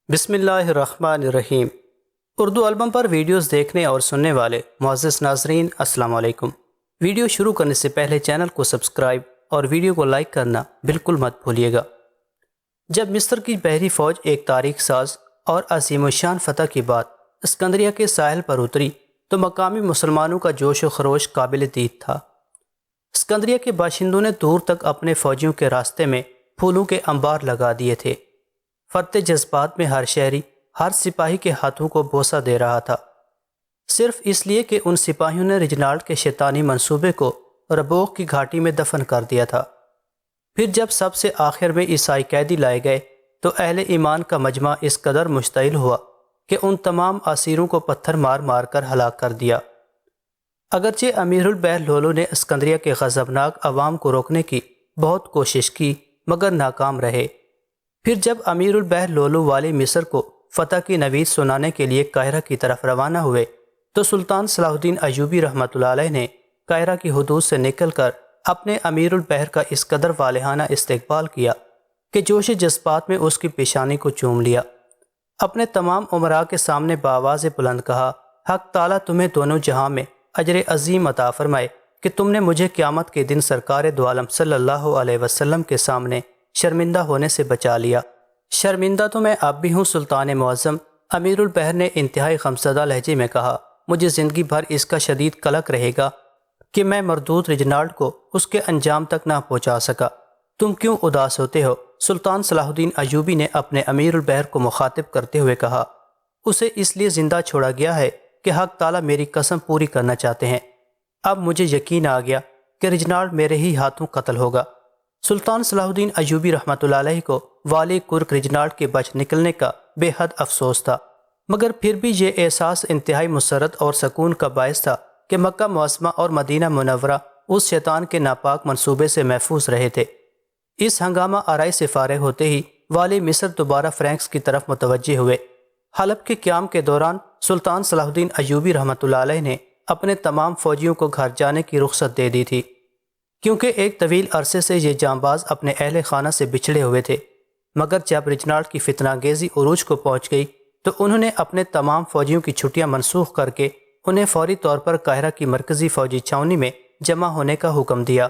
بسم اللہ الرحمن الرحیم۔ اردو البم پر ویڈیوز دیکھنے اور سننے والے معزز ناظرین السلام علیکم۔ ویڈیو شروع کرنے سے پہلے چینل کو سبسکرائب اور ویڈیو کو لائک کرنا بالکل مت بھولیے گا۔ جب مصر کی بحری فوج ایک تاریخ ساز اور عظیم الشان فتح کے بعد اسکندریہ کے ساحل پر اتری تو مقامی مسلمانوں کا جوش و خروش قابل دید تھا۔ اسکندریہ کے باشندوں نے دور تک اپنے فوجیوں کے راستے میں پھولوں کے انبار لگا دیے تھے۔ فرط جذبات میں ہر شہری ہر سپاہی کے ہاتھوں کو بوسہ دے رہا تھا، صرف اس لیے کہ ان سپاہیوں نے رجنالڈ کے شیطانی منصوبے کو ربوق کی گھاٹی میں دفن کر دیا تھا۔ پھر جب سب سے آخر میں عیسائی قیدی لائے گئے تو اہل ایمان کا مجمع اس قدر مشتعل ہوا کہ ان تمام اسیروں کو پتھر مار مار کر ہلاک کر دیا۔ اگرچہ امیر البحر لولو نے اسکندریہ کے غضبناک عوام کو روکنے کی بہت کوشش کی مگر ناکام رہے۔ پھر جب امیر البحر لولو والی مصر کو فتح کی نوید سنانے کے لیے قاہرہ کی طرف روانہ ہوئے تو سلطان صلاح الدین ایوبی رحمۃ اللہ علیہ نے قاہرہ کی حدود سے نکل کر اپنے امیر البحر کا اس قدر والہانہ استقبال کیا کہ جوش جذبات میں اس کی پیشانی کو چوم لیا۔ اپنے تمام امراء کے سامنے بآواز بلند کہا، حق تعالیٰ تمہیں دونوں جہاں میں اجر عظیم عطا فرمائے کہ تم نے مجھے قیامت کے دن سرکار دو عالم صلی اللہ علیہ وسلم کے سامنے شرمندہ ہونے سے بچا لیا۔ شرمندہ تو میں اب بھی ہوں سلطان معظم، امیر البحر نے انتہائی غمزدہ لہجے میں کہا، مجھے زندگی بھر اس کا شدید قلق رہے گا کہ میں مردود رجنالڈ کو اس کے انجام تک نہ پہنچا سکا۔ تم کیوں اداس ہوتے ہو؟ سلطان صلاح الدین ایوبی نے اپنے امیر البحر کو مخاطب کرتے ہوئے کہا، اسے اس لیے زندہ چھوڑا گیا ہے کہ حق تعالیٰ میری قسم پوری کرنا چاہتے ہیں۔ اب مجھے یقین آ گیا کہ رجنالڈ میرے ہی ہاتھوں قتل ہوگا۔ سلطان صلاح الدین ایوبی رحمۃ اللہ علیہ کو والی کرک رجنالڈ کے بچ نکلنے کا بے حد افسوس تھا، مگر پھر بھی یہ احساس انتہائی مسرت اور سکون کا باعث تھا کہ مکہ معظمہ اور مدینہ منورہ اس شیطان کے ناپاک منصوبے سے محفوظ رہے تھے۔ اس ہنگامہ آرائی سے فارغ ہوتے ہی والی مصر دوبارہ فرینکس کی طرف متوجہ ہوئے۔ حلب کے قیام کے دوران سلطان صلاح الدین ایوبی رحمۃ اللہ علیہ نے اپنے تمام فوجیوں کو گھر جانے کی رخصت دے دی تھی، کیونکہ ایک طویل عرصے سے یہ جانباز اپنے اہل خانہ سے بچھڑے ہوئے تھے۔ مگر جب رجنالڈ کی فتنہ انگیزی عروج کو پہنچ گئی تو انہوں نے اپنے تمام فوجیوں کی چھٹیاں منسوخ کر کے انہیں فوری طور پر قاہرہ کی مرکزی فوجی چھاؤنی میں جمع ہونے کا حکم دیا۔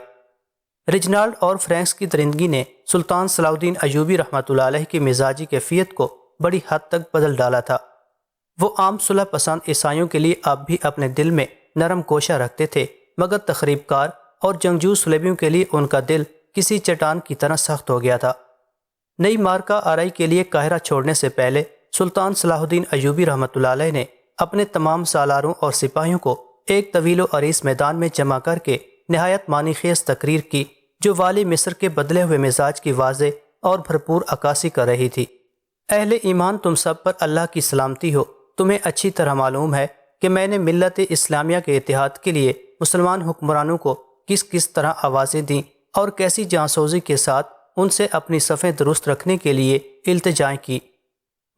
رجنالڈ اور فرینکس کی درندگی نے سلطان صلاح الدین ایوبی رحمۃ اللہ علیہ کی مزاجی کیفیت کو بڑی حد تک بدل ڈالا تھا۔ وہ عام صلح پسند عیسائیوں کے لیے اب بھی اپنے دل میں نرم کوشہ رکھتے تھے، مگر تخریب کار اور جنگجو صلیبیوں کے لیے ان کا دل کسی چٹان کی طرح سخت ہو گیا تھا۔ نئی مارکہ آرائی کے لیے قاہرہ چھوڑنے سے پہلے سلطان صلاح الدین ایوبی رحمۃ اللہ علیہ نے اپنے تمام سالاروں اور سپاہیوں کو ایک طویل و عریض میدان میں جمع کر کے نہایت معنی خیز تقریر کی جو والی مصر کے بدلے ہوئے مزاج کی واضح اور بھرپور عکاسی کر رہی تھی۔ اہل ایمان تم سب پر اللہ کی سلامتی ہو۔ تمہیں اچھی طرح معلوم ہے کہ میں نے ملت اسلامیہ کے اتحاد کے لیے مسلمان حکمرانوں کو کس طرح آوازیں دیں اور کیسی جانسوزی کے ساتھ ان سے اپنی صفیں درست رکھنے کے لیے التجائیں کی،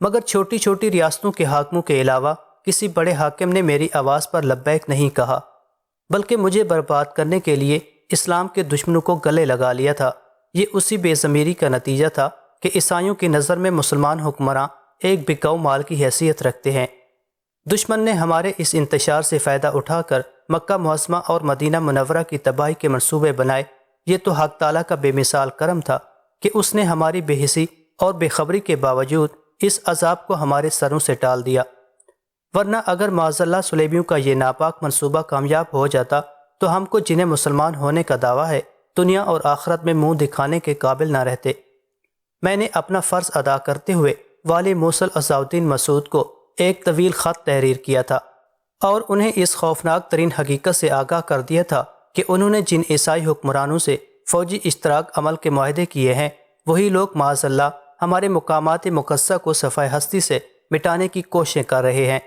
مگر چھوٹی چھوٹی ریاستوں کے حاکموں کے علاوہ کسی بڑے حاکم نے میری آواز پر لبیک نہیں کہا، بلکہ مجھے برباد کرنے کے لیے اسلام کے دشمنوں کو گلے لگا لیا تھا۔ یہ اسی بے ضمیری کا نتیجہ تھا کہ عیسائیوں کی نظر میں مسلمان حکمراں ایک بکاؤ مال کی حیثیت رکھتے ہیں۔ دشمن نے ہمارے اس انتشار سے فائدہ اٹھا کر مکہ معظمہ اور مدینہ منورہ کی تباہی کے منصوبے بنائے۔ یہ تو حق تعالیٰ کا بے مثال کرم تھا کہ اس نے ہماری بے حسی اور بے خبری کے باوجود اس عذاب کو ہمارے سروں سے ٹال دیا، ورنہ اگر معاذ اللہ صلیبیوں کا یہ ناپاک منصوبہ کامیاب ہو جاتا تو ہم کو جنہیں مسلمان ہونے کا دعویٰ ہے دنیا اور آخرت میں منہ دکھانے کے قابل نہ رہتے۔ میں نے اپنا فرض ادا کرتے ہوئے والی موصل عزاء الدین مسعود کو ایک طویل خط تحریر کیا تھا اور انہیں اس خوفناک ترین حقیقت سے آگاہ کر دیا تھا کہ انہوں نے جن عیسائی حکمرانوں سے فوجی اشتراک عمل کے معاہدے کیے ہیں وہی لوگ معاذ اللہ ہمارے مقامات مقدسہ کو صفحہ ہستی سے مٹانے کی کوششیں کر رہے ہیں۔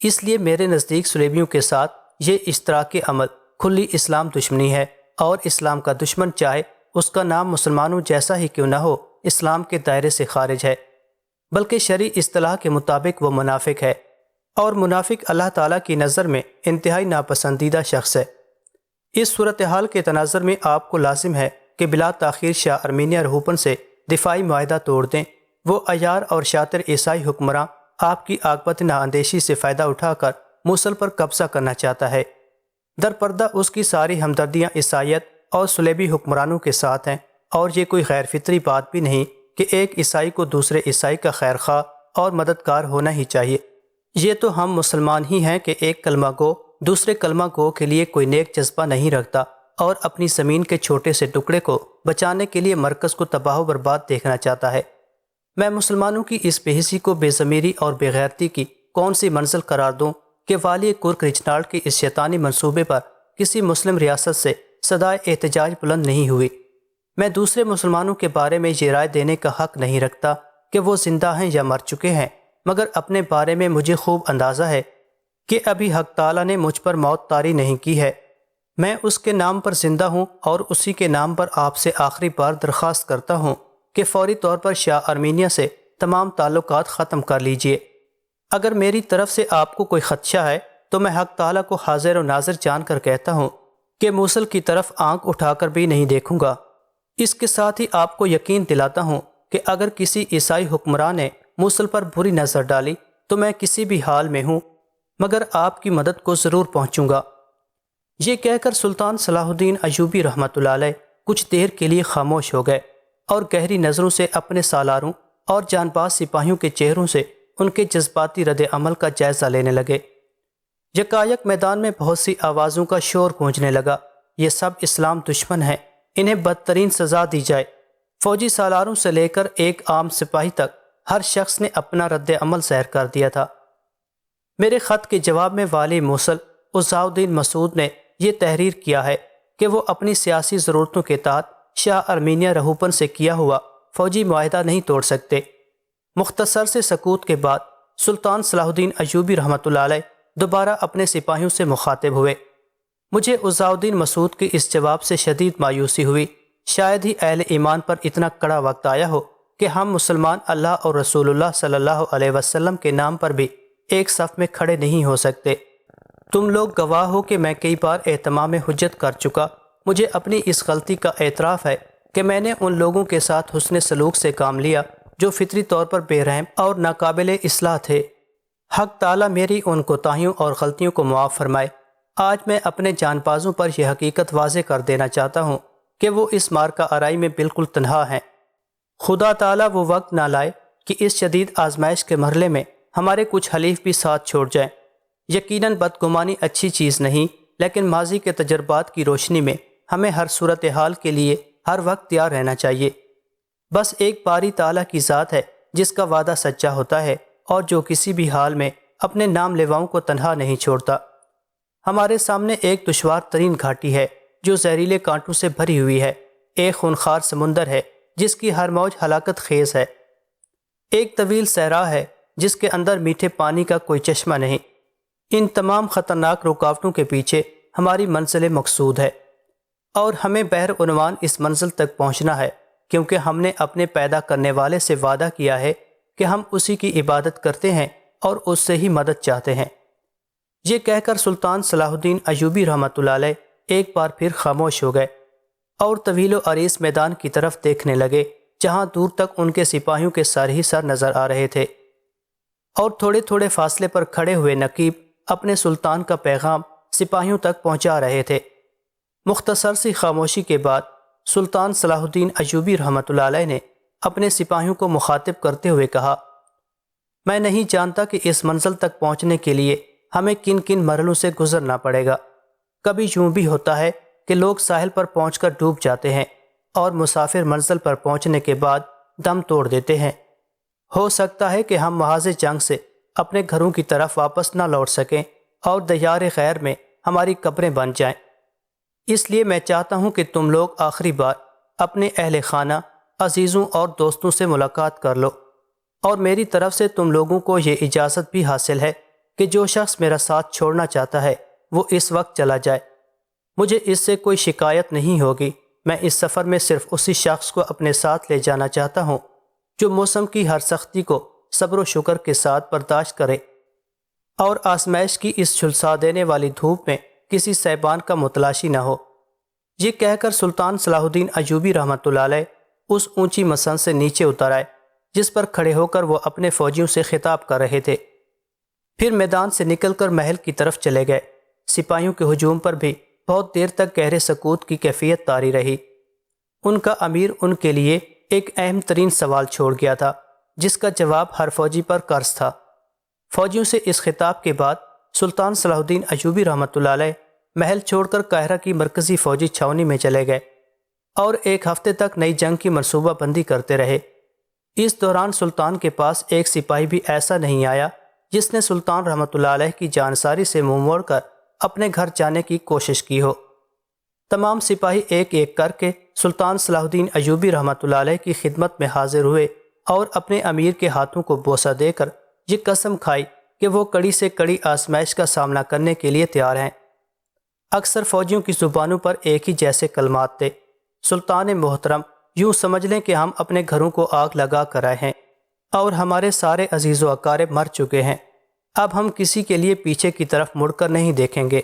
اس لیے میرے نزدیک صلیبیوں کے ساتھ یہ اشتراک عمل کھلی اسلام دشمنی ہے، اور اسلام کا دشمن چاہے اس کا نام مسلمانوں جیسا ہی کیوں نہ ہو اسلام کے دائرے سے خارج ہے، بلکہ شرعی اصطلاح کے مطابق وہ منافق ہے، اور منافق اللہ تعالیٰ کی نظر میں انتہائی ناپسندیدہ شخص ہے۔ اس صورتحال کے تناظر میں آپ کو لازم ہے کہ بلا تاخیر شاہ ارمینیہ رہوپن سے دفاعی معاہدہ توڑ دیں وہ عیار اور شاطر عیسائی حکمراں آپ کی عاقبت نااندیشی سے فائدہ اٹھا کر موصل پر قبضہ کرنا چاہتا ہے۔ در پردہ اس کی ساری ہمدردیاں عیسائیت اور صلیبی حکمرانوں کے ساتھ ہیں، اور یہ کوئی غیر فطری بات بھی نہیں کہ ایک عیسائی کو دوسرے عیسائی کا خیر خواہ اور مددگار ہونا ہی چاہیے۔ یہ تو ہم مسلمان ہی ہیں کہ ایک کلمہ گو دوسرے کلمہ گو کے لیے کوئی نیک جذبہ نہیں رکھتا اور اپنی زمین کے چھوٹے سے ٹکڑے کو بچانے کے لیے مرکز کو تباہ و برباد دیکھنا چاہتا ہے۔ میں مسلمانوں کی اس بے حسی کو بے ضمیری اور بے غیرتی کی کون سی منزل قرار دوں کہ والی کرک ریچنالڈ کے اس شیطانی منصوبے پر کسی مسلم ریاست سے صدائے احتجاج بلند نہیں ہوئی۔ میں دوسرے مسلمانوں کے بارے میں یہ رائے دینے کا حق نہیں رکھتا کہ وہ زندہ ہیں یا مر چکے ہیں، مگر اپنے بارے میں مجھے خوب اندازہ ہے کہ ابھی حق تعالیٰ نے مجھ پر موت طاری نہیں کی ہے۔ میں اس کے نام پر زندہ ہوں اور اسی کے نام پر آپ سے آخری بار درخواست کرتا ہوں کہ فوری طور پر شاہ ارمینیہ سے تمام تعلقات ختم کر لیجئے۔ اگر میری طرف سے آپ کو کوئی خدشہ ہے تو میں حق تعالیٰ کو حاضر و ناظر جان کر کہتا ہوں کہ موصل کی طرف آنکھ اٹھا کر بھی نہیں دیکھوں گا۔ اس کے ساتھ ہی آپ کو یقین دلاتا ہوں کہ اگر کسی عیسائی حکمراں نے موصل پر بری نظر ڈالی تو میں کسی بھی حال میں ہوں مگر آپ کی مدد کو ضرور پہنچوں گا۔ یہ کہہ کر سلطان صلاح الدین ایوبی رحمۃ اللہ علیہ کچھ دیر کے لیے خاموش ہو گئے اور گہری نظروں سے اپنے سالاروں اور جان باز سپاہیوں کے چہروں سے ان کے جذباتی رد عمل کا جائزہ لینے لگے۔ یکایک میدان میں بہت سی آوازوں کا شور گونجنے لگا، یہ سب اسلام دشمن ہیں، انہیں بدترین سزا دی جائے۔ فوجی سالاروں سے لے کر ایک عام سپاہی تک ہر شخص نے اپنا رد عمل ظاہر کر دیا تھا۔ میرے خط کے جواب میں والی موصل عزاء الدین مسعود نے یہ تحریر کیا ہے کہ وہ اپنی سیاسی ضرورتوں کے تحت شاہ ارمینیہ رہوپن سے کیا ہوا فوجی معاہدہ نہیں توڑ سکتے۔ مختصر سے سکوت کے بعد سلطان صلاح الدین ایوبی رحمۃ اللہ علیہ دوبارہ اپنے سپاہیوں سے مخاطب ہوئے۔ مجھے عزاء الدین مسعود کے اس جواب سے شدید مایوسی ہوئی۔ شاید ہی اہل ایمان پر اتنا کڑا وقت آیا ہو کہ ہم مسلمان اللہ اور رسول اللہ صلی اللہ علیہ وسلم کے نام پر بھی ایک صف میں کھڑے نہیں ہو سکتے۔ تم لوگ گواہ ہو کہ میں کئی بار اہتمام حجت کر چکا۔ مجھے اپنی اس غلطی کا اعتراف ہے کہ میں نے ان لوگوں کے ساتھ حسن سلوک سے کام لیا جو فطری طور پر بے رحم اور ناقابل اصلاح تھے۔ حق تعالیٰ میری ان کوتاہیوں اور غلطیوں کو معاف فرمائے۔ آج میں اپنے جان بازوں پر یہ حقیقت واضح کر دینا چاہتا ہوں کہ وہ اس معرکہ آرائی میں بالکل تنہا ہیں۔ خدا تعالیٰ وہ وقت نہ لائے کہ اس شدید آزمائش کے مرحلے میں ہمارے کچھ حلیف بھی ساتھ چھوڑ جائیں۔ یقیناً بدگمانی اچھی چیز نہیں، لیکن ماضی کے تجربات کی روشنی میں ہمیں ہر صورتحال کے لیے ہر وقت تیار رہنا چاہیے۔ بس ایک باری تعالیٰ کی ذات ہے جس کا وعدہ سچا ہوتا ہے اور جو کسی بھی حال میں اپنے نام لیواؤں کو تنہا نہیں چھوڑتا۔ ہمارے سامنے ایک دشوار ترین گھاٹی ہے جو زہریلے کانٹوں سے بھری ہوئی ہے، ایک خونخوار سمندر ہے جس کی ہر موج ہلاکت خیز ہے، ایک طویل صحرا ہے جس کے اندر میٹھے پانی کا کوئی چشمہ نہیں۔ ان تمام خطرناک رکاوٹوں کے پیچھے ہماری منزل مقصود ہے، اور ہمیں بہر عنوان اس منزل تک پہنچنا ہے کیونکہ ہم نے اپنے پیدا کرنے والے سے وعدہ کیا ہے کہ ہم اسی کی عبادت کرتے ہیں اور اس سے ہی مدد چاہتے ہیں۔ یہ کہہ کر سلطان صلاح الدین ایوبی رحمۃ اللہ علیہ ایک بار پھر خاموش ہو گئے اور طویل و عریض میدان کی طرف دیکھنے لگے جہاں دور تک ان کے سپاہیوں کے سر ہی سر نظر آ رہے تھے، اور تھوڑے تھوڑے فاصلے پر کھڑے ہوئے نقیب اپنے سلطان کا پیغام سپاہیوں تک پہنچا رہے تھے۔ مختصر سی خاموشی کے بعد سلطان صلاح الدین ایوبی رحمۃ اللہ علیہ نے اپنے سپاہیوں کو مخاطب کرتے ہوئے کہا، میں نہیں جانتا کہ اس منزل تک پہنچنے کے لیے ہمیں کن کن مرحلوں سے گزرنا پڑے گا۔ کبھی یوں بھی ہوتا ہے کہ لوگ ساحل پر پہنچ کر ڈوب جاتے ہیں اور مسافر منزل پر پہنچنے کے بعد دم توڑ دیتے ہیں۔ ہو سکتا ہے کہ ہم محاذ جنگ سے اپنے گھروں کی طرف واپس نہ لوٹ سکیں اور دیار غیر میں ہماری قبریں بن جائیں۔ اس لیے میں چاہتا ہوں کہ تم لوگ آخری بار اپنے اہل خانہ، عزیزوں اور دوستوں سے ملاقات کر لو، اور میری طرف سے تم لوگوں کو یہ اجازت بھی حاصل ہے کہ جو شخص میرا ساتھ چھوڑنا چاہتا ہے وہ اس وقت چلا جائے۔ مجھے اس سے کوئی شکایت نہیں ہوگی۔ میں اس سفر میں صرف اسی شخص کو اپنے ساتھ لے جانا چاہتا ہوں جو موسم کی ہر سختی کو صبر و شکر کے ساتھ برداشت کرے اور آزمائش کی اس جھلسا دینے والی دھوپ میں کسی سیبان کا متلاشی نہ ہو۔ یہ کہہ کر سلطان صلاح الدین ایوبی رحمۃ اللہ علیہ اس اونچی مسند سے نیچے اتر آئے جس پر کھڑے ہو کر وہ اپنے فوجیوں سے خطاب کر رہے تھے۔ پھر میدان سے نکل کر محل کی طرف چلے گئے۔ سپاہیوں کے ہجوم پر بھی بہت دیر تک گہرے سکوت کی کیفیت طاری رہی۔ ان کا امیر ان کے لیے ایک اہم ترین سوال چھوڑ گیا تھا، جس کا جواب ہر فوجی پر قرض تھا۔ فوجیوں سے اس خطاب کے بعد سلطان صلاح الدین ایوبی رحمۃ اللہ علیہ محل چھوڑ کر قاہرہ کی مرکزی فوجی چھاؤنی میں چلے گئے اور ایک ہفتے تک نئی جنگ کی منصوبہ بندی کرتے رہے۔ اس دوران سلطان کے پاس ایک سپاہی بھی ایسا نہیں آیا جس نے سلطان رحمۃ اللہ علیہ کی جانساری سے منہ موڑ کر اپنے گھر جانے کی کوشش کی ہو۔ تمام سپاہی ایک ایک کر کے سلطان صلاح الدین ایوبی رحمۃ اللہ علیہ کی خدمت میں حاضر ہوئے اور اپنے امیر کے ہاتھوں کو بوسہ دے کر یہ قسم کھائی کہ وہ کڑی سے کڑی آزمائش کا سامنا کرنے کے لیے تیار ہیں۔ اکثر فوجیوں کی زبانوں پر ایک ہی جیسے کلمات تھے: سلطان محترم، یوں سمجھ لیں کہ ہم اپنے گھروں کو آگ لگا کر آئے ہیں اور ہمارے سارے عزیز و اقارب مر چکے ہیں۔ اب ہم کسی کے لیے پیچھے کی طرف مڑ کر نہیں دیکھیں گے۔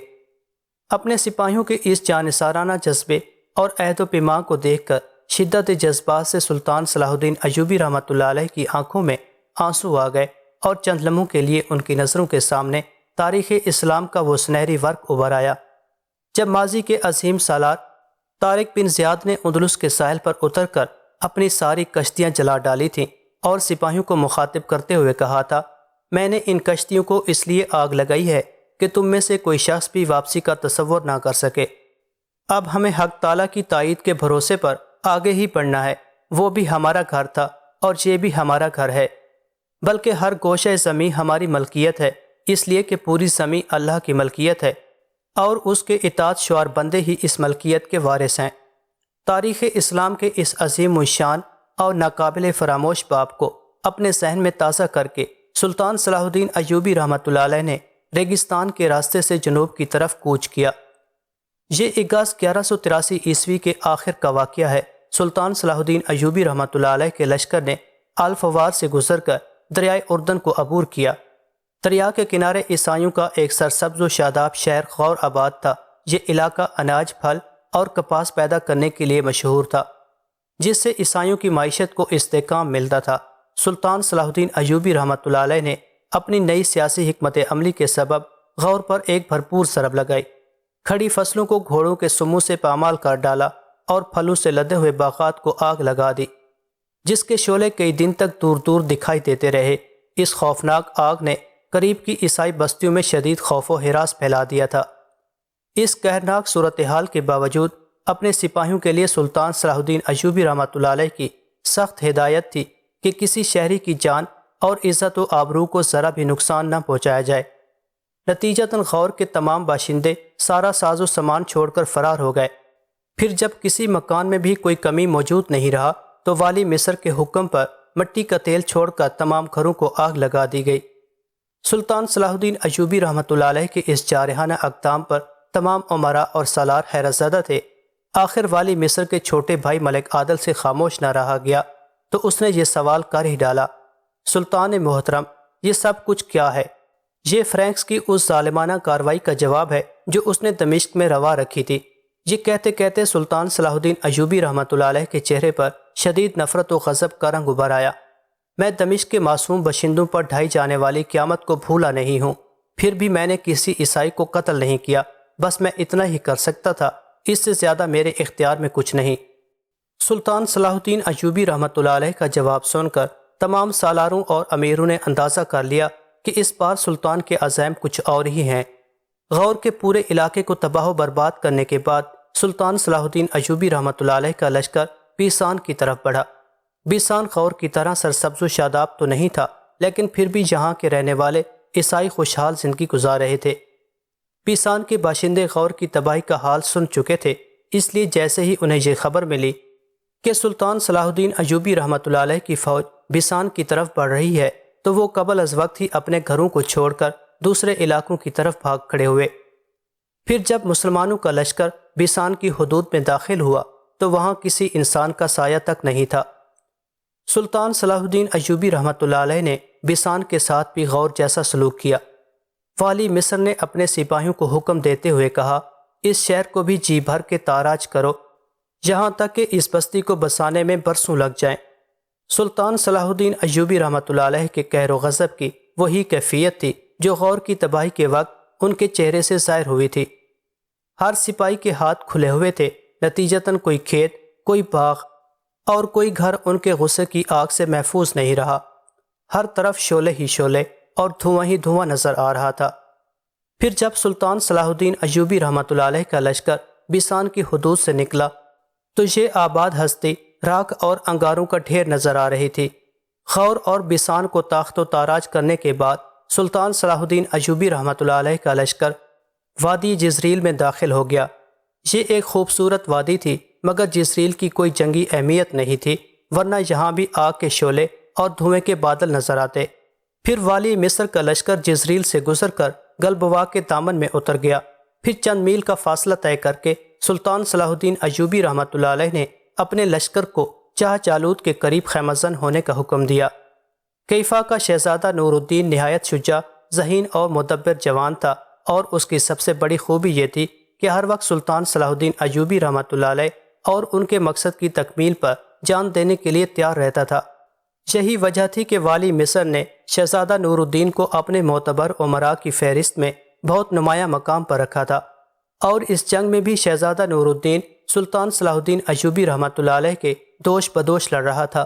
اپنے سپاہیوں کے اس جانثارانہ جذبے اور عہد و پیمان کو دیکھ کر شدت جذبات سے سلطان صلاح الدین ایوبی رحمۃ اللہ علیہ کی آنکھوں میں آنسو آ گئے اور چند لمحوں کے لیے ان کی نظروں کے سامنے تاریخ اسلام کا وہ سنہری ورق ابھر آیا جب ماضی کے عظیم سالار طارق بن زیاد نے اندلس کے ساحل پر اتر کر اپنی ساری کشتیاں جلا ڈالی تھیں اور سپاہیوں کو مخاطب کرتے ہوئے کہا تھا: میں نے ان کشتیوں کو اس لیے آگ لگائی ہے کہ تم میں سے کوئی شخص بھی واپسی کا تصور نہ کر سکے۔ اب ہمیں حق تعالیٰ کی تائید کے بھروسے پر آگے ہی بڑھنا ہے۔ وہ بھی ہمارا گھر تھا اور یہ بھی ہمارا گھر ہے، بلکہ ہر گوشہ زمین ہماری ملکیت ہے، اس لیے کہ پوری زمین اللہ کی ملکیت ہے اور اس کے اطاعت شعار بندے ہی اس ملکیت کے وارث ہیں۔ تاریخ اسلام کے اس عظیم الشان اور ناقابل فراموش باب کو اپنے ذہن میں تازہ کر کے سلطان صلاح الدین ایوبی رحمۃ اللہ علیہ نے ریگستان کے راستے سے جنوب کی طرف کوچ کیا۔ یہ اگست 1183 عیسوی کے آخر کا واقعہ ہے۔ سلطان صلاح الدین ایوبی رحمۃ اللہ علیہ کے لشکر نے الفوار سے گزر کر دریائے اردن کو عبور کیا۔ دریا کے کنارے عیسائیوں کا ایک سرسبز و شاداب شہر غور آباد تھا۔ یہ علاقہ اناج، پھل اور کپاس پیدا کرنے کے لیے مشہور تھا، جس سے عیسائیوں کی معیشت کو استحکام ملتا تھا۔ سلطان صلاح الدین ایوبی رحمۃ اللہ علیہ نے اپنی نئی سیاسی حکمت عملی کے سبب غور پر ایک بھرپور ضرب لگائی، کھڑی فصلوں کو گھوڑوں کے سموں سے پامال کر ڈالا اور پھلوں سے لدے ہوئے باغات کو آگ لگا دی، جس کے شعلے کئی دن تک دور دور دکھائی دیتے رہے۔ اس خوفناک آگ نے قریب کی عیسائی بستیوں میں شدید خوف و ہراس پھیلا دیا تھا۔ اس قہرناک صورتحال کے باوجود اپنے سپاہیوں کے لیے سلطان صلاح الدین ایوبی رحمۃ اللہ علیہ کی سخت ہدایت تھی کہ کسی شہری کی جان اور عزت و آبرو کو ذرا بھی نقصان نہ پہنچایا جائے۔ نتیجتاً غور کے تمام باشندے سارا ساز و سامان چھوڑ کر فرار ہو گئے۔ پھر جب کسی مکان میں بھی کوئی کمی موجود نہیں رہا تو والی مصر کے حکم پر مٹی کا تیل چھوڑ کر تمام گھروں کو آگ لگا دی گئی۔ سلطان صلاح الدین ایوبی رحمۃ اللہ علیہ کے اس جارحانہ اقدام پر تمام امراء اور سالار حیرت زدہ تھے۔ آخر والی مصر کے چھوٹے بھائی ملک عادل سے خاموش نہ رہا گیا تو اس نے یہ سوال کر ہی ڈالا: سلطان محترم، یہ سب کچھ کیا ہے؟ یہ فرینکس کی اس ظالمانہ کارروائی کا جواب ہے جو اس نے دمشق میں روا رکھی تھی۔ یہ کہتے کہتے سلطان صلاح الدین ایوبی رحمۃ اللہ علیہ کے چہرے پر شدید نفرت و غضب کا رنگ ابھر آیا۔ میں دمشق کے معصوم باشندوں پر ڈھائی جانے والی قیامت کو بھولا نہیں ہوں، پھر بھی میں نے کسی عیسائی کو قتل نہیں کیا، بس میں اتنا ہی کر سکتا تھا، اس سے زیادہ میرے اختیار میں کچھ نہیں۔ سلطان صلاح الدین ایوبی رحمۃ اللہ علیہ کا جواب سن کر تمام سالاروں اور امیروں نے اندازہ کر لیا کہ اس بار سلطان کے عزائم کچھ اور ہی ہیں۔ غور کے پورے علاقے کو تباہ و برباد کرنے کے بعد سلطان صلاح الدین ایوبی رحمۃ اللہ علیہ کا لشکر بیسان کی طرف بڑھا۔ بیسان غور کی طرح سرسبز و شاداب تو نہیں تھا، لیکن پھر بھی یہاں کے رہنے والے عیسائی خوشحال زندگی گزار رہے تھے۔ بیسان کے باشندے غور کی تباہی کا حال سن چکے تھے، اس لیے جیسے ہی انہیں یہ خبر ملی کہ سلطان صلاح الدین ایوبی رحمۃ اللہ علیہ کی فوج بیسان کی طرف بڑھ رہی ہے تو وہ قبل از وقت ہی اپنے گھروں کو چھوڑ کر دوسرے علاقوں کی طرف بھاگ کھڑے ہوئے۔ پھر جب مسلمانوں کا لشکر بیسان کی حدود میں داخل ہوا تو وہاں کسی انسان کا سایہ تک نہیں تھا۔ سلطان صلاح الدین ایوبی رحمۃ اللہ علیہ نے بیسان کے ساتھ بھی غور جیسا سلوک کیا۔ والی مصر نے اپنے سپاہیوں کو حکم دیتے ہوئے کہا: اس شہر کو بھی جی بھر کے تاراج کرو، یہاں تک کہ اس بستی کو بسانے میں برسوں لگ جائیں۔ سلطان صلاح الدین ایوبی رحمۃ اللہ علیہ کے قہر و غضب کی وہی کیفیت تھی جو غور کی تباہی کے وقت ان کے چہرے سے ظاہر ہوئی تھی۔ ہر سپاہی کے ہاتھ کھلے ہوئے تھے، نتیجتاً کوئی کھیت، کوئی باغ اور کوئی گھر ان کے غصے کی آگ سے محفوظ نہیں رہا۔ ہر طرف شعلے ہی شعلے اور دھواں ہی دھواں نظر آ رہا تھا۔ پھر جب سلطان صلاح الدین ایوبی رحمۃ اللہ علیہ کا لشکر بیسان کی حدود سے نکلا تو یہ آباد ہستی راکھ اور انگاروں کا ڈھیر نظر آ رہی تھی۔ غور اور بیسان کو تاخت و تاراج کرنے کے بعد سلطان صلاح الدین ایوبی رحمۃ اللہ علیہ کا لشکر وادی جزریل میں داخل ہو گیا۔ یہ ایک خوبصورت وادی تھی، مگر جزریل کی کوئی جنگی اہمیت نہیں تھی، ورنہ یہاں بھی آگ کے شعلے اور دھوئیں کے بادل نظر آتے۔ پھر والی مصر کا لشکر جزریل سے گزر کر گلبوا کے دامن میں اتر گیا۔ پھر چند میل کا فاصلہ طے کر کے سلطان صلاح الدین ایوبی رحمۃ اللہ علیہ نے اپنے لشکر کو چاہ جالود کے قریب خیمہ زن ہونے کا حکم دیا۔ کیفا کا شہزادہ نور الدین نہایت شجاع، ذہین اور مدبر جوان تھا، اور اس کی سب سے بڑی خوبی یہ تھی کہ ہر وقت سلطان صلاح الدین ایوبی رحمۃ اللہ علیہ اور ان کے مقصد کی تکمیل پر جان دینے کے لیے تیار رہتا تھا۔ یہی وجہ تھی کہ والی مصر نے شہزادہ نور الدین کو اپنے معتبر امراء کی فہرست میں بہت نمایاں مقام پر رکھا تھا، اور اس جنگ میں بھی شہزادہ نور الدین سلطان صلاح الدین ایوبی رحمۃ اللہ علیہ کے دوش بدوش لڑ رہا تھا۔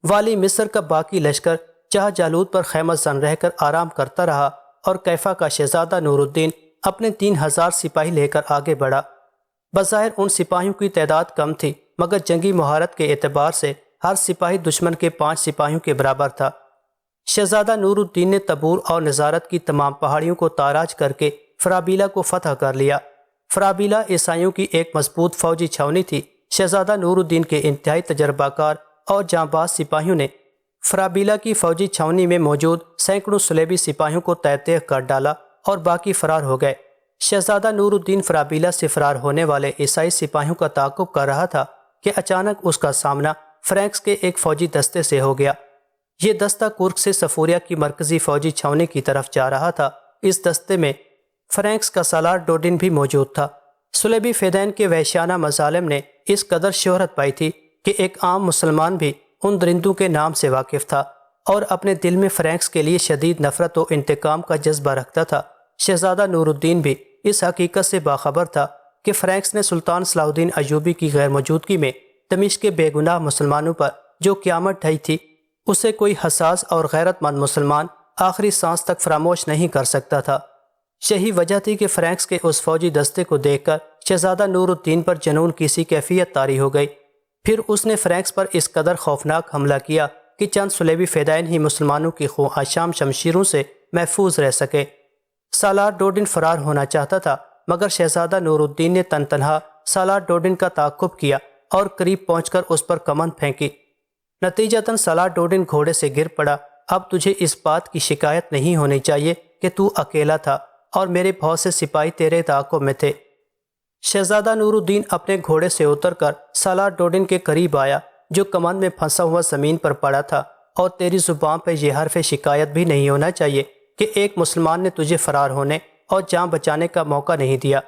والی مصر کا باقی لشکر چاہ جالود پر خیمہ زن رہ کر آرام کرتا رہا، اور کیفا کا شہزادہ نور الدین اپنے 3000 سپاہی لے کر آگے بڑھا۔ بظاہر ان سپاہیوں کی تعداد کم تھی، مگر جنگی مہارت کے اعتبار سے ہر سپاہی دشمن کے 5 سپاہیوں کے برابر تھا۔ شہزادہ نور الدین نے تبور اور نزارت کی تمام پہاڑیوں کو تاراج کر کے فرابیلا کو فتح کر لیا۔ فرابیلا عیسائیوں کی ایک مضبوط فوجی چھاونی تھی۔ شہزادہ نور الدین کے انتہائی تجربہ کار اور جانباز سپاہیوں نے فرابیلا کی فوجی چھاونی میں موجود سینکڑوں صلیبی سپاہیوں کو تہہ تیغ کر ڈالا اور باقی فرار ہو گئے۔ شہزادہ نور الدین فرابیلا سے فرار ہونے والے عیسائی سپاہیوں کا تعاقب کر رہا تھا کہ اچانک اس کا سامنا فرینکس کے ایک فوجی دستے سے ہو گیا۔ یہ دستہ کرک سے صفوریہ کی مرکزی فوجی چھاونی کی طرف جا رہا تھا۔ اس دستے میں فرینکس کا سالار ڈوڈن بھی موجود تھا۔ صلیبی فدائین کے وحشیانہ مظالم نے اس قدر شہرت پائی تھی کہ ایک عام مسلمان بھی ان درندوں کے نام سے واقف تھا اور اپنے دل میں فرینکس کے لیے شدید نفرت و انتقام کا جذبہ رکھتا تھا۔ شہزادہ نور الدین بھی اس حقیقت سے باخبر تھا کہ فرینکس نے سلطان صلاح الدین ایوبی کی غیر موجودگی میں دمشق کے بے گناہ مسلمانوں پر جو قیامت ڈھائی تھی، اسے کوئی حساس اور غیرت مند مسلمان آخری سانس تک فراموش نہیں کر سکتا تھا۔ یہی وجہ تھی کہ فرینکس کے اس فوجی دستے کو دیکھ کر شہزادہ نور الدین پر جنون کی سی کیفیت طاری ہو گئی۔ پھر اس نے فرینکس پر اس قدر خوفناک حملہ کیا کہ چند صلیبی فدائین ہی مسلمانوں کی خوں آشام شمشیروں سے محفوظ رہ سکے۔ سالار ڈوڈن فرار ہونا چاہتا تھا، مگر شہزادہ نور الدین نے تن تنہا سالار ڈوڈن کا تعاقب کیا اور قریب پہنچ کر اس پر کمند پھینکی۔ نتیجتاً سالار ڈوڈن گھوڑے سے گر پڑا۔ اب تجھے اس بات کی شکایت نہیں ہونی چاہیے کہ تو اکیلا تھا اور میرے بہت سے سپاہی تیرے تعاقب میں تھے۔ شہزادہ نور الدین اپنے گھوڑے سے اتر کر سالار ڈوڈن کے قریب آیا، جو کمند میں پھنسا ہوا زمین پر پڑا تھا، اور تیری زبان پہ یہ حرف شکایت بھی نہیں ہونا چاہیے کہ ایک مسلمان نے تجھے فرار ہونے اور جان بچانے کا موقع نہیں دیا۔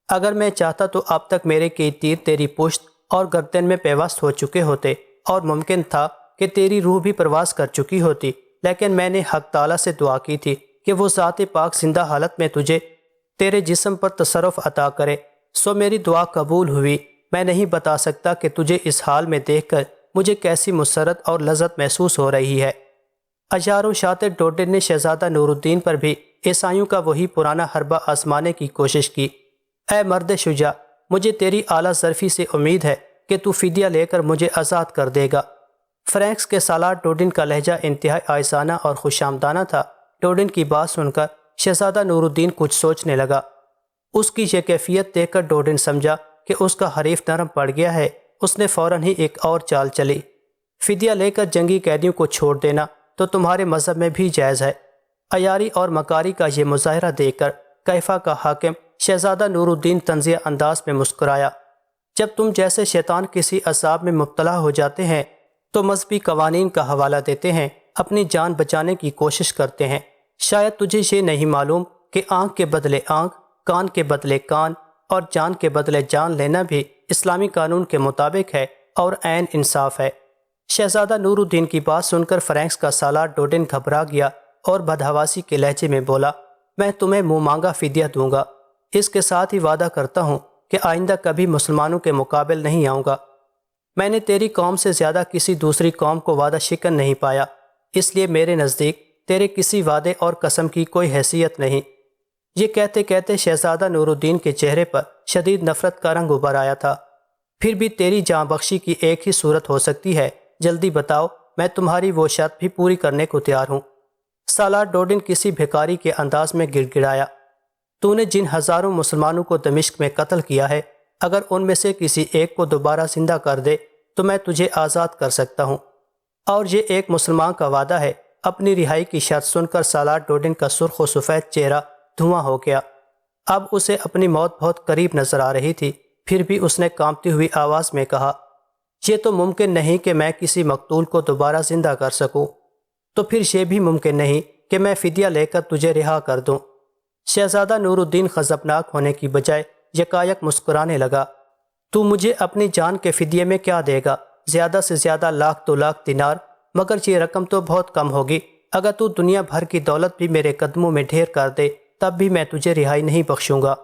اگر میں چاہتا تو اب تک میرے کئی تیر تیری پشت اور گردن میں پیوست ہو چکے ہوتے، اور ممکن تھا کہ تیری روح بھی پرواز کر چکی ہوتی، لیکن میں نے حق تعالیٰ سے دعا کی تھی کہ وہ ذات پاک زندہ حالت میں تجھے تیرے جسم پر تصرف عطا کرے، سو میری دعا قبول ہوئی۔ میں نہیں بتا سکتا کہ تجھے اس حال میں دیکھ کر مجھے کیسی مسرت اور لذت محسوس ہو رہی ہے۔ اجار و شاطر ڈوڈن نے شہزادہ نور الدین پر بھی عیسائیوں کا وہی پرانا حربہ آزمانے کی کوشش کی۔ اے مرد شجاع، مجھے تیری اعلیٰ ظرفی سے امید ہے کہ تو فدیہ لے کر مجھے آزاد کر دے گا۔ فرینکس کے سالار ڈوڈن کا لہجہ انتہائی آئزانہ اور خوشامدانہ تھا۔ ڈوڈن کی بات سن کر شہزادہ نور الدین کچھ سوچنے لگا۔ اس کی یہ کیفیت دیکھ کر ڈوڈن سمجھا کہ اس کا حریف نرم پڑ گیا ہے۔ اس نے فوراً ہی ایک اور چال چلی۔ فدیہ لے کر جنگی قیدیوں کو چھوڑ دینا تو تمہارے مذہب میں بھی جائز ہے۔ عیاری اور مکاری کا یہ مظاہرہ دیکھ کر کیفا کا حاکم شہزادہ نور الدین طنزیہ انداز میں مسکرایا۔ جب تم جیسے شیطان کسی عذاب میں مبتلا ہو جاتے ہیں تو مذہبی قوانین کا حوالہ دیتے ہیں، اپنی جان بچانے کی کوشش کرتے ہیں۔ شاید تجھے یہ نہیں معلوم کہ آنکھ کے بدلے آنکھ، کان کے بدلے کان اور جان کے بدلے جان لینا بھی اسلامی قانون کے مطابق ہے اور عین انصاف ہے۔ شہزادہ نور الدین کی بات سن کر فرینکس کا سالار ڈوڈن گھبرا گیا اور بدحواسی کے لہجے میں بولا، میں تمہیں منہ مانگا فدیہ دوں گا، اس کے ساتھ ہی وعدہ کرتا ہوں کہ آئندہ کبھی مسلمانوں کے مقابل نہیں آؤں گا۔ میں نے تیری قوم سے زیادہ کسی دوسری قوم کو وعدہ شکن نہیں پایا، اس لیے میرے نزدیک تیرے کسی وعدے اور قسم کی کوئی حیثیت نہیں۔ یہ کہتے کہتے شہزادہ نور الدین کے چہرے پر شدید نفرت کا رنگ ابھر آیا تھا۔ پھر بھی تیری جاں بخشی کی ایک ہی صورت ہو سکتی ہے، جلدی بتاؤ، میں تمہاری وہ شرط بھی پوری کرنے کو تیار ہوں۔ سالار ڈوڈن کسی بھکاری کے انداز میں گڑ گڑایا، تو نے جن ہزاروں مسلمانوں کو دمشق میں قتل کیا ہے، اگر ان میں سے کسی ایک کو دوبارہ زندہ کر دے تو میں تجھے آزاد کر سکتا ہوں، اور یہ ایک مسلمان کا وعدہ ہے۔ اپنی رہائی کی شرط سن کر سالار ڈوڈن کا سرخ و سفید چہرہ دھواں ہو گیا۔ اب اسے اپنی موت بہت قریب نظر آ رہی تھی، پھر بھی اس نے کانپتی ہوئی آواز میں کہا، یہ تو ممکن نہیں کہ میں کسی مقتول کو دوبارہ زندہ کر سکوں، تو پھر یہ بھی ممکن نہیں کہ میں فدیہ لے کر تجھے رہا کر دوں۔ شہزادہ نور الدین غضبناک ہونے کی بجائے یکایک مسکرانے لگا، تو مجھے اپنی جان کے فدیے میں کیا دے گا؟ زیادہ سے زیادہ 1,00,000 دینار، مگر یہ رقم تو بہت کم ہوگی۔ اگر تو دنیا بھر کی دولت بھی میرے قدموں میں ڈھیر کر دے تب بھی میں تجھے رہائی نہیں بخشوں گا۔